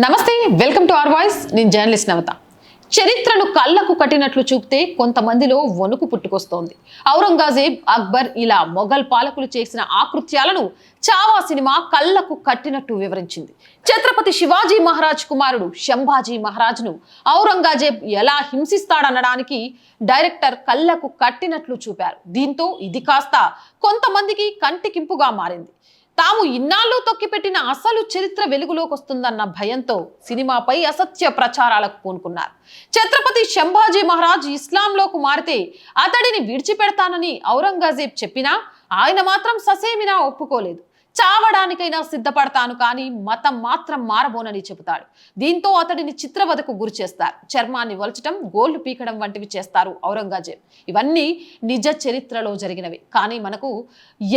నమస్తే, welcome to our voice. నేను journalist నవత. చరిత్రను కళ్ళకు కట్టినట్లు చూపితే కొంతమందిలో వణుకు పుట్టుకొస్తోంది. ఔరంగజేబ్, అక్బర్ ఇలా మొఘల్ పాలకులు చేసిన ఆకృత్యాలను చావా సినిమా కళ్ళకు కట్టినట్టు వివరించింది. ఛత్రపతి శివాజీ మహారాజ్ కుమారుడు శంభాజీ మహారాజ్ను ఔరంగజేబ్ ఎలా హింసిస్తాడనడానికి డైరెక్టర్ కళ్ళకు కట్టినట్లు చూపారు. దీంతో ఇది కాస్త కొంతమందికి కంటికింపుగా మారింది. తాము ఇన్నాళ్ళు తొక్కిపెట్టిన అసలు చరిత్ర వెలుగులోకి వస్తుందన్న భయంతో సినిమాపై అసత్య ప్రచారాలకు పూనుకున్నారు. ఛత్రపతి శంభాజీ మహారాజ్ ఇస్లాంలోకి మారితే అతడిని విడిచిపెడతానని ఔరంగజేబ్ చెప్పినా ఆయన మాత్రం ససేమినా ఒప్పుకోలేదు. చావడానికైనా సిద్ధపడతాను కానీ మతం మాత్రం మారబోనని చెబుతాడు. దీంతో అతడిని చిత్రవధకు గురి చేస్తారు. చర్మాన్ని వలచడం, గోళ్లు పీకడం వంటివి చేస్తారు ఔరంగజేబ్. ఇవన్నీ నిజ చరిత్రలో జరిగినవి. కానీ మనకు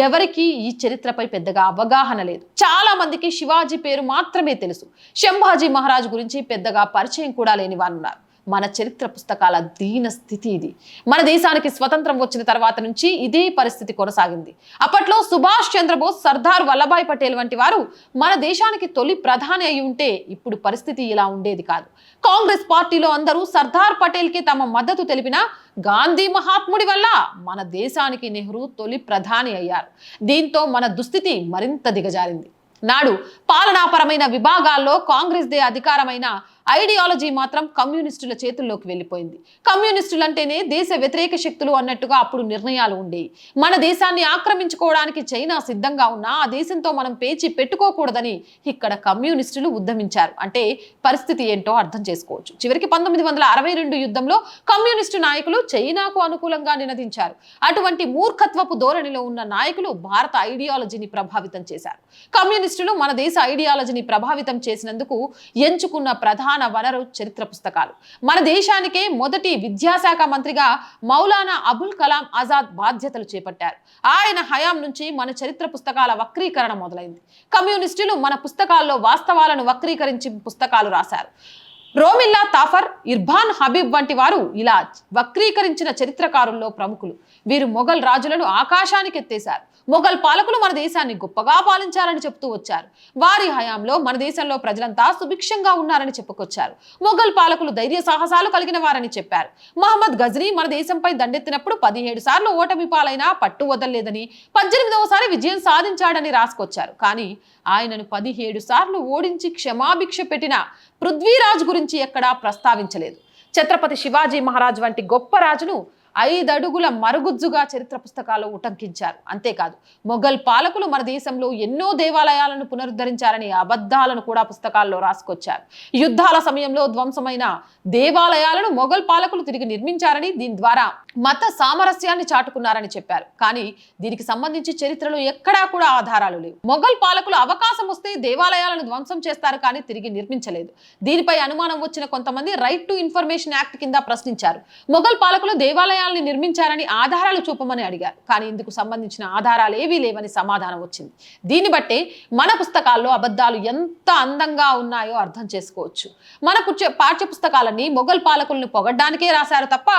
ఎవరికి ఈ చరిత్రపై పెద్దగా అవగాహన లేదు. చాలా మందికి శివాజీ పేరు మాత్రమే తెలుసు. శంభాజీ మహారాజ్ గురించి పెద్దగా పరిచయం కూడా లేని వారు ఉన్నారు. మన చరిత్ర పుస్తకాల దీన స్థితి ఇది. మన దేశానికి స్వతంత్రం వచ్చిన తర్వాత నుంచి ఇదే పరిస్థితి కొనసాగింది. అప్పట్లో సుభాష్ చంద్రబోస్, సర్దార్ వల్లభాయ్ పటేల్ వంటి వారు మన దేశానికి తొలి ప్రధాని అయి ఉంటే ఇప్పుడు పరిస్థితి ఇలా ఉండేది కాదు. కాంగ్రెస్ పార్టీలో అందరూ సర్దార్ పటేల్కి తమ మద్దతు తెలిపినా గాంధీ మహాత్ముడి వల్ల మన దేశానికి నెహ్రూ తొలి ప్రధాని అయ్యారు. దీంతో మన దుస్థితి మరింత దిగజారింది. నాడు పాలనాపరమైన విభాగాల్లో కాంగ్రెస్ దే అధికారమైన ఐడియాలజీ మాత్రం కమ్యూనిస్టుల చేతుల్లోకి వెళ్ళిపోయింది. కమ్యూనిస్టులు అంటేనే దేశ వ్యతిరేక శక్తులు అన్నట్టుగా అప్పుడు నిర్ణయాలు ఉండేవి. మన దేశాన్ని ఆక్రమించుకోవడానికి చైనా సిద్ధంగా ఉన్నా ఆ దేశంతో మనం పేచి పెట్టుకోకూడదని ఇక్కడ కమ్యూనిస్టులు ఉద్యమించారు. అంటే పరిస్థితి ఏంటో అర్థం చేసుకోవచ్చు. చివరికి 1962 యుద్ధంలో కమ్యూనిస్టు నాయకులు చైనాకు అనుకూలంగా నినదించారు. అటువంటి మూర్ఖత్వపు ధోరణిలో ఉన్న నాయకులు భారత ఐడియాలజీని ప్రభావితం చేశారు. కమ్యూనిస్టులు మన దేశ ఐడియాలజీని ప్రభావితం చేసినందుకు ఎంచుకున్న ప్రధాన వనరు చరిత్ర పుస్తకాలు. మన దేశానికే మొదటి విద్యాశాఖ మంత్రిగా మౌలానా అబుల్ కలాం ఆజాద్ బాధ్యతలు చేపట్టారు. ఆయన హయాం నుంచి మన చరిత్ర పుస్తకాల వక్రీకరణ మొదలైంది. కమ్యూనిస్టులు మన పుస్తకాల్లో వాస్తవాలను వక్రీకరించి పుస్తకాలు రాశారు. రోమిల్లా తాఫర్, ఇర్ఫాన్ హబీబ్ వంటి వారు ఇలా వక్రీకరించిన చరిత్రకారుల్లో ప్రముఖులు. వీరు మొఘల్ రాజులను ఆకాశానికి ఎత్తేశారు. మొఘల్ పాలకులు మన దేశాన్ని గొప్పగా పాలించారని చెప్తూ వచ్చారు. వారి హయాంలో మన దేశంలో ప్రజలంతా సుభిక్షంగా ఉన్నారని చెప్పుకొచ్చారు. మొఘల్ పాలకులు ధైర్య సాహసాలు కలిగిన వారని చెప్పారు. మహమ్మద్ గజ్నీ మన దేశంపై దండెత్తినప్పుడు 17 సార్లు ఓటమి పాలైనా పట్టు వదలలేదని, 18వసారి విజయం సాధించాడని రాసుకొచ్చారు. కానీ ఆయనను 17 సార్లు ఓడించి క్షమాభిక్ష పెట్టిన పృథ్వీరాజ్ గురించి ఎక్కడా ప్రస్తావించలేదు. ఛత్రపతి శివాజీ మహారాజ్ వంటి గొప్ప రాజును 5 అడుగుల మరుగుజ్జుగా చరిత్ర పుస్తకాల్లో ఉటంకించారు. అంతేకాదు మొఘల్ పాలకులు మన దేశంలో ఎన్నో దేవాలయాలను పునరుద్ధరించారని అబద్ధాలను కూడా పుస్తకాల్లో రాసుకొచ్చారు. యుద్ధాల సమయంలో ధ్వంసమైన దేవాలయాలను మొఘల్ పాలకులు తిరిగి నిర్మించారని, దీని ద్వారా మత సామరస్యాన్ని చాటుకున్నారని చెప్పారు. కానీ దీనికి సంబంధించి చరిత్రలో ఎక్కడా కూడా ఆధారాలు లేవు. మొఘల్ పాలకులు అవకాశం వస్తే దేవాలయాలను ధ్వంసం చేస్తారు కానీ తిరిగి నిర్మించలేదు. దీనిపై అనుమానం వచ్చిన కొంతమంది రైట్ టు ఇన్ఫర్మేషన్ యాక్ట్ కింద ప్రశ్నించారు. మొఘల్ పాలకులు దేవాలయాలను నిర్మించారని ఆధారాలు చూపమని అడిగారు. కానీ ఇందుకు సంబంధించిన ఆధారాలు ఏవీ లేవని సమాధానం వచ్చింది. దీన్ని బట్టే మన పుస్తకాల్లో అబద్ధాలు ఎంత అందంగా ఉన్నాయో అర్థం చేసుకోవచ్చు. మన పాఠ్య పుస్తకాలన్నీ మొఘల్ పాలకులను పొగడ్డానికే రాశారు తప్ప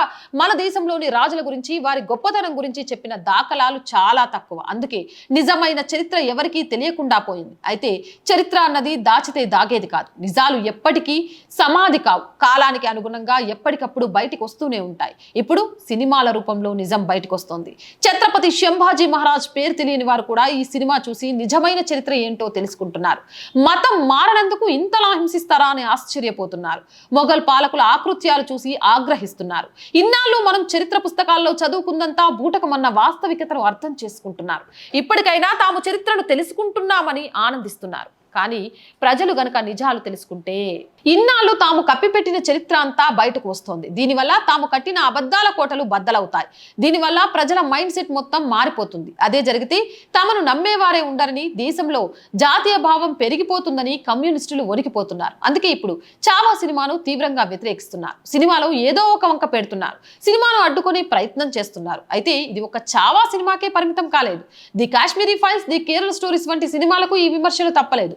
మన దేశంలోని రాజుల గురించి, వారి గొప్పతనం గురించి చెప్పిన దాఖలాలు చాలా తక్కువ. అందుకే నిజమైన చరిత్ర ఎవరికీ తెలియకుండా పోయింది. అయితే చరిత్ర అన్నది దాచితే దాగేది కాదు. నిజాలు ఎప్పటికీ సమాధి కావు. కాలానికి అనుగుణంగా ఎప్పటికప్పుడు బయటికి వస్తూనే ఉంటాయి. ఇప్పుడు సినిమాల రూపంలో నిజం బయటకు వస్తోంది. ఛత్రపతి శంభాజీ మహారాజ్ పేరు తెలియని వారు కూడా ఈ సినిమా చూసి నిజమైన చరిత్ర ఏంటో తెలుసుకుంటున్నారు. మతం మారనందుకు ఇంతలా హింసిస్తారా అని ఆశ్చర్యపోతున్నారు. మొఘల్ పాలకుల ఆకృత్యాలు చూసి ఆగ్రహిస్తున్నారు. ఇన్నాళ్ళు మనం చరిత్ర పుస్తకాల్లో చదువుకుందంతా బూటకమన్న వాస్తవికతను అర్థం చేసుకుంటున్నారు. ఇప్పటికైనా తాము చరిత్రను తెలుసుకుంటున్నామని ఆనందిస్తున్నారు. కానీ ప్రజలు గనక నిజాలు తెలుసుకుంటే ఇన్నాళ్ళు తాము కప్పిపెట్టిన చరిత్ర అంతా బయటకు వస్తోంది. దీనివల్ల తాము కట్టిన అబద్ధాల కోటలు బద్దలవుతాయి. దీనివల్ల ప్రజల మైండ్ సెట్ మొత్తం మారిపోతుంది. అదే జరిగితే తమను నమ్మేవారే ఉండరని, దేశంలో జాతీయ భావం పెరిగిపోతుందని కమ్యూనిస్టులు వణికిపోతున్నారు. అందుకే ఇప్పుడు చావా సినిమాను తీవ్రంగా వ్యతిరేకిస్తున్నారు. సినిమాలో ఏదో ఒక వంక పెడుతున్నారు. సినిమాను అడ్డుకునే ప్రయత్నం చేస్తున్నారు. అయితే ఇది ఒక చావా సినిమాకే పరిమితం కాలేదు. The Kashmiri files, the Kerala stories వంటి సినిమాలకు ఈ విమర్శలు తప్పలేదు.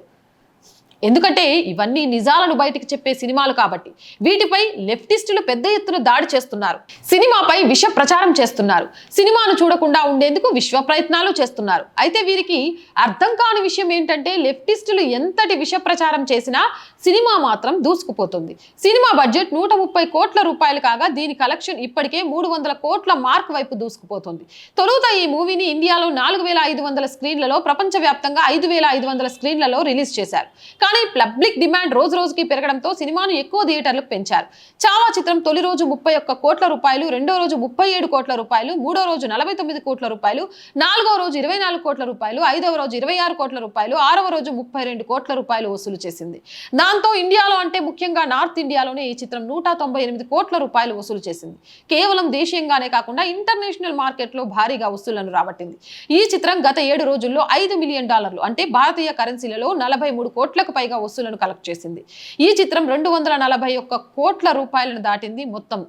ఎందుకంటే ఇవన్నీ నిజాలను బయటికి చెప్పే సినిమాలు కాబట్టి. వీటిపై లెఫ్టిస్టులు పెద్ద ఎత్తున దాడి చేస్తున్నారు, సినిమాపై విష ప్రచారం చేస్తున్నారు, సినిమాను చూడకుండా ఉండేందుకు విశ్వ ప్రయత్నాలు చేస్తున్నారు. అయితే వీరికి అర్థం కాని విషయం ఏంటంటే లెఫ్టిస్టులు ఎంతటి విష ప్రచారం చేసినా సినిమా మాత్రం దూసుకుపోతుంది. సినిమా బడ్జెట్ 130 కోట్ల రూపాయలు కాగా దీని కలెక్షన్ ఇప్పటికే 300 కోట్ల మార్క్ వైపు దూసుకుపోతుంది. తొలుత ఈ మూవీని ఇండియాలో 4500 స్క్రీన్లలో, ప్రపంచవ్యాప్తంగా 5500 స్క్రీన్లలో రిలీజ్ చేశారు. కానీ పబ్లిక్ డిమాండ్ రోజు రోజుకి పెరగడంతో సినిమాను ఎక్కువ థియేటర్లకు పెంచారు. చావా చిత్రం తొలి రోజు 31 కోట్ల రూపాయలు, రెండో రోజు 37 కోట్ల రూపాయలు, మూడో రోజు 49 కోట్ల రూపాయలు, నాలుగో రోజు 24 కోట్ల రూపాయలు, ఐదవ రోజు 26 కోట్ల రూపాయలు, ఆరవ రోజు 32 కోట్ల రూపాయలు వసూలు చేసింది. దాంతో ఇండియాలో అంటే ముఖ్యంగా నార్త్ ఇండియాలోనే ఈ చిత్రం 198 కోట్ల రూపాయలు వసూలు చేసింది. కేవలం దేశీయంగానే కాకుండా ఇంటర్నేషనల్ మార్కెట్లో భారీగా వసూళ్లను రాబట్టింది. ఈ చిత్రం గత 7 రోజుల్లో $5 మిలియన్ అంటే భారతీయ కరెన్సీలలో 43 కోట్లకు పైగా వసూలను కలెక్ట్ చేసింది. ఈ చిత్రం 241 కోట్ల రూపాయలను దాటింది మొత్తం.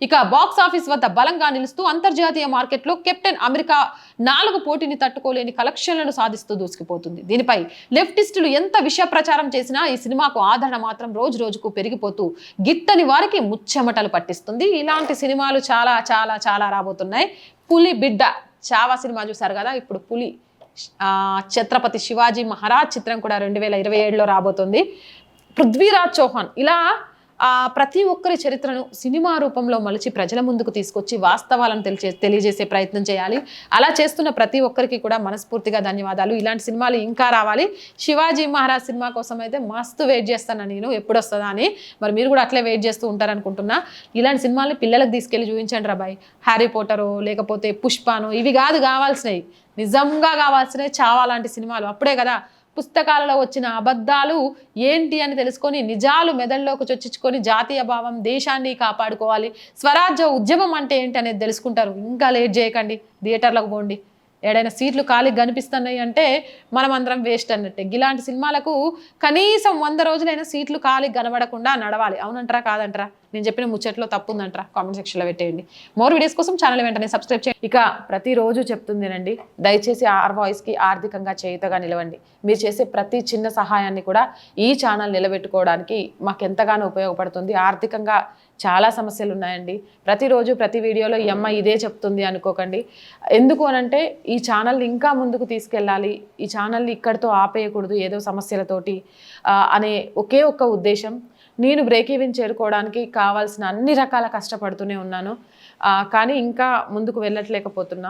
ఇక బాక్స్ ఆఫీస్ వద్ద బలంగా నిలుస్తూ అంతర్జాతీయ మార్కెట్లో కెప్టెన్ అమెరికా 4 పోటీని తట్టుకోలేని కలెక్షన్లను సాధిస్తూ దూసుకుపోతుంది. దీనిపై లెఫ్టిస్టులు ఎంత విష ప్రచారం చేసినా ఈ సినిమాకు ఆదరణ మాత్రం రోజు రోజుకు పెరిగిపోతూ గిట్టని వారికి ముచ్చెమటలు పట్టిస్తుంది. ఇలాంటి సినిమాలు చాలా చాలా చాలా రాబోతున్నాయి. పులి బిడ్డ చావా సినిమా చూసారు కదా, ఇప్పుడు పులి ఛత్రపతి శివాజీ మహారాజ్ చిత్రం కూడా 2027లో రాబోతుంది. పృథ్వీరాజ్ చౌహాన్ ఇలా ప్రతి ఒక్కరి చరిత్రను సినిమా రూపంలో మలిచి ప్రజల ముందుకు తీసుకొచ్చి వాస్తవాలను తెలియజేసే ప్రయత్నం చేయాలి. అలా చేస్తున్న ప్రతి ఒక్కరికి కూడా మనస్ఫూర్తిగా ధన్యవాదాలు. ఇలాంటి సినిమాలు ఇంకా రావాలి. శివాజీ మహారాజ్ సినిమా కోసం అయితే మస్తు వెయిట్ చేస్తాను నేను, ఎప్పుడు వస్తుందా అని. మరి మీరు కూడా అట్లే వెయిట్ చేస్తూ ఉంటారనుకుంటున్నా. ఇలాంటి సినిమాల్ని పిల్లలకు తీసుకెళ్ళి చూపించండి రా బాయ్. హ్యారీ పోటరో లేకపోతే పుష్పానో ఇవి కాదు కావాల్సినవి, నిజంగా కావాల్సినవి చావా లాంటి సినిమాలు. అప్పుడే కదా పుస్తకాలలో వచ్చిన అబద్ధాలు ఏంటి అని తెలుసుకొని నిజాలు మెదడులోకి చొచ్చుకొని జాతీయ భావం, దేశాన్ని కాపాడుకోవాలి, స్వరాజ్య ఉద్యమం అంటే ఏంటి అనేది తెలుసుకుంటారు. ఇంకా లేట్ చేయకండి, థియేటర్లకు పోండి. ఏడైనా సీట్లు ఖాళీ కనిపిస్తున్నాయి అంటే మనం అందరం వేస్ట్ అన్నట్టే. ఇలాంటి సినిమాలకు కనీసం 100 రోజులైనా సీట్లు ఖాళీ కనబడకుండా నడవాలి. అవునంటారా కాదంటారా? నేను చెప్పిన ముచ్చట్లో తప్పు ఉందంటారా? కామెంట్ సెక్షన్లో పెట్టేయండి. మోర్ వీడియోస్ కోసం ఛానల్ వెంటనే సబ్స్క్రైబ్ చేయండి. ఇక ప్రతిరోజు చెప్తుందేనండి, దయచేసి ఆర్ వాయిస్కి ఆర్థికంగా చేయుతగా నిలవండి. మీరు చేసే ప్రతి చిన్న సహాయాన్ని కూడా ఈ ఛానల్ నిలబెట్టుకోవడానికి మాకు ఎంతగానో ఉపయోగపడుతుంది. ఆర్థికంగా చాలా సమస్యలు ఉన్నాయండి. ప్రతిరోజు ప్రతి వీడియోలో ఈ అమ్మాయి ఇదే చెప్తుంది అనుకోకండి. ఎందుకు అనంటే ఈ ఛానల్ని ఇంకా ముందుకు తీసుకెళ్ళాలి, ఈ ఛానల్ని ఇక్కడితో ఆపేయకూడదు ఏదో సమస్యలతోటి అనే ఒకే ఒక్క ఉద్దేశం. నేను బ్రేక్ ఈవెన్ చేరుకోవడానికి కావాల్సిన అన్ని రకాల కష్టపడుతూనే ఉన్నాను, కానీ ఇంకా ముందుకు వెళ్ళట్లేకపోతున్నా.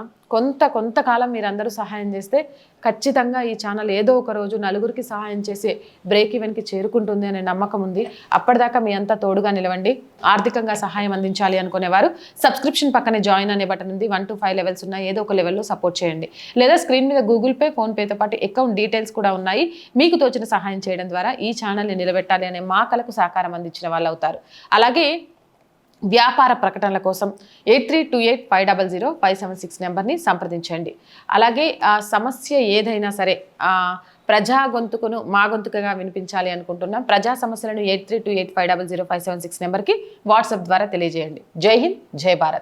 కొంతకాలం మీరందరూ సహాయం చేస్తే ఖచ్చితంగా ఈ ఛానల్ ఏదో ఒక రోజు నలుగురికి సహాయం చేసే బ్రేక్ ఈవెన్కి చేరుకుంటుంది అనే నమ్మకం ఉంది. అప్పటిదాకా మీ అంతా తోడుగా నిలవండి. ఆర్థికంగా సహాయం అందించాలి అనుకునేవారు సబ్స్క్రిప్షన్ పక్కనే జాయిన్ అనే బటన్ ఉంది. 1 to 5 లెవెల్స్ ఉన్నాయి. ఏదో ఒక లెవెల్లో సపోర్ట్ చేయండి. లేదా స్క్రీన్ మీద గూగుల్ పే, ఫోన్పేతో పాటు అకౌంట్ డీటెయిల్స్ కూడా ఉన్నాయి. మీకు తోచిన సహాయం చేయడం ద్వారా ఈ ఛానల్ని నిలబెట్టాలి అనే మా కలకు సహకారం అందించిన వాళ్ళు అవుతారు. అలాగే వ్యాపార ప్రకటనల కోసం 8328500576 నెంబర్ని సంప్రదించండి. అలాగే సమస్య ఏదైనా సరే ప్రజా గొంతుకును మా గొంతుకగా వినిపించాలి అనుకుంటున్నాం. ప్రజా సమస్యలను 8328500576 నెంబర్కి వాట్సాప్ ద్వారా తెలియజేయండి. జై హింద్, జై భారత్.